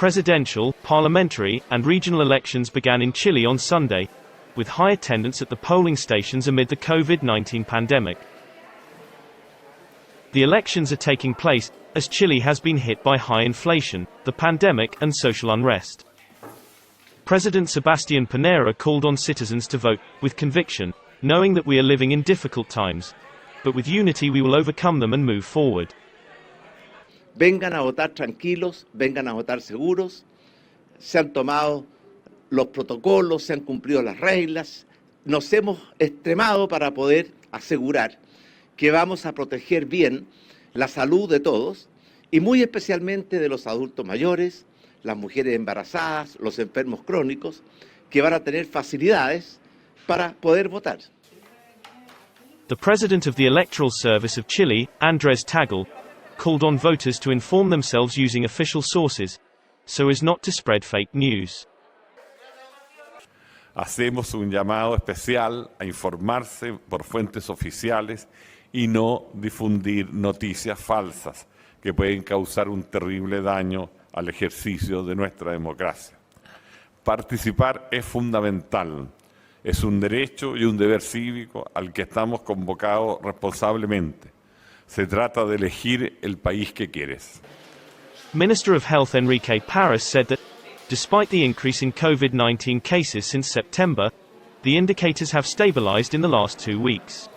Presidential, parliamentary, and regional elections began in Chile on Sunday, with high attendance at the polling stations amid the COVID-19 pandemic. The elections are taking place as Chile has been hit by high inflation, the pandemic, and social unrest. President Sebastián Pinera called on citizens to vote with conviction, knowing that we are living in difficult times, but with unity we will overcome them and move forward. Vengan a votar tranquilos, vengan a votar seguros, se han tomado los protocolos, se han cumplido las reglas, nos hemos extremado para poder asegurar que vamos a proteger bien la salud de todos y muy especialmente de los adultos mayores, las mujeres embarazadas, los enfermos crónicos, que van a tener facilidades para poder votar. The President of the Electoral Service of Chile, Andrés Tagle, called on voters to inform themselves using official sources, so as not to spread fake news. Hacemos un llamado especial a informarse por fuentes oficiales y no difundir noticias falsas que pueden causar un terrible daño al ejercicio de nuestra democracia. Participar es fundamental, es un derecho y un deber cívico al que estamos convocados responsablemente. Se trata de elegir el país que quieres. Minister of Health Enrique Parras said that, despite the increase in COVID-19 cases since September, the indicators have stabilized in the last 2 weeks.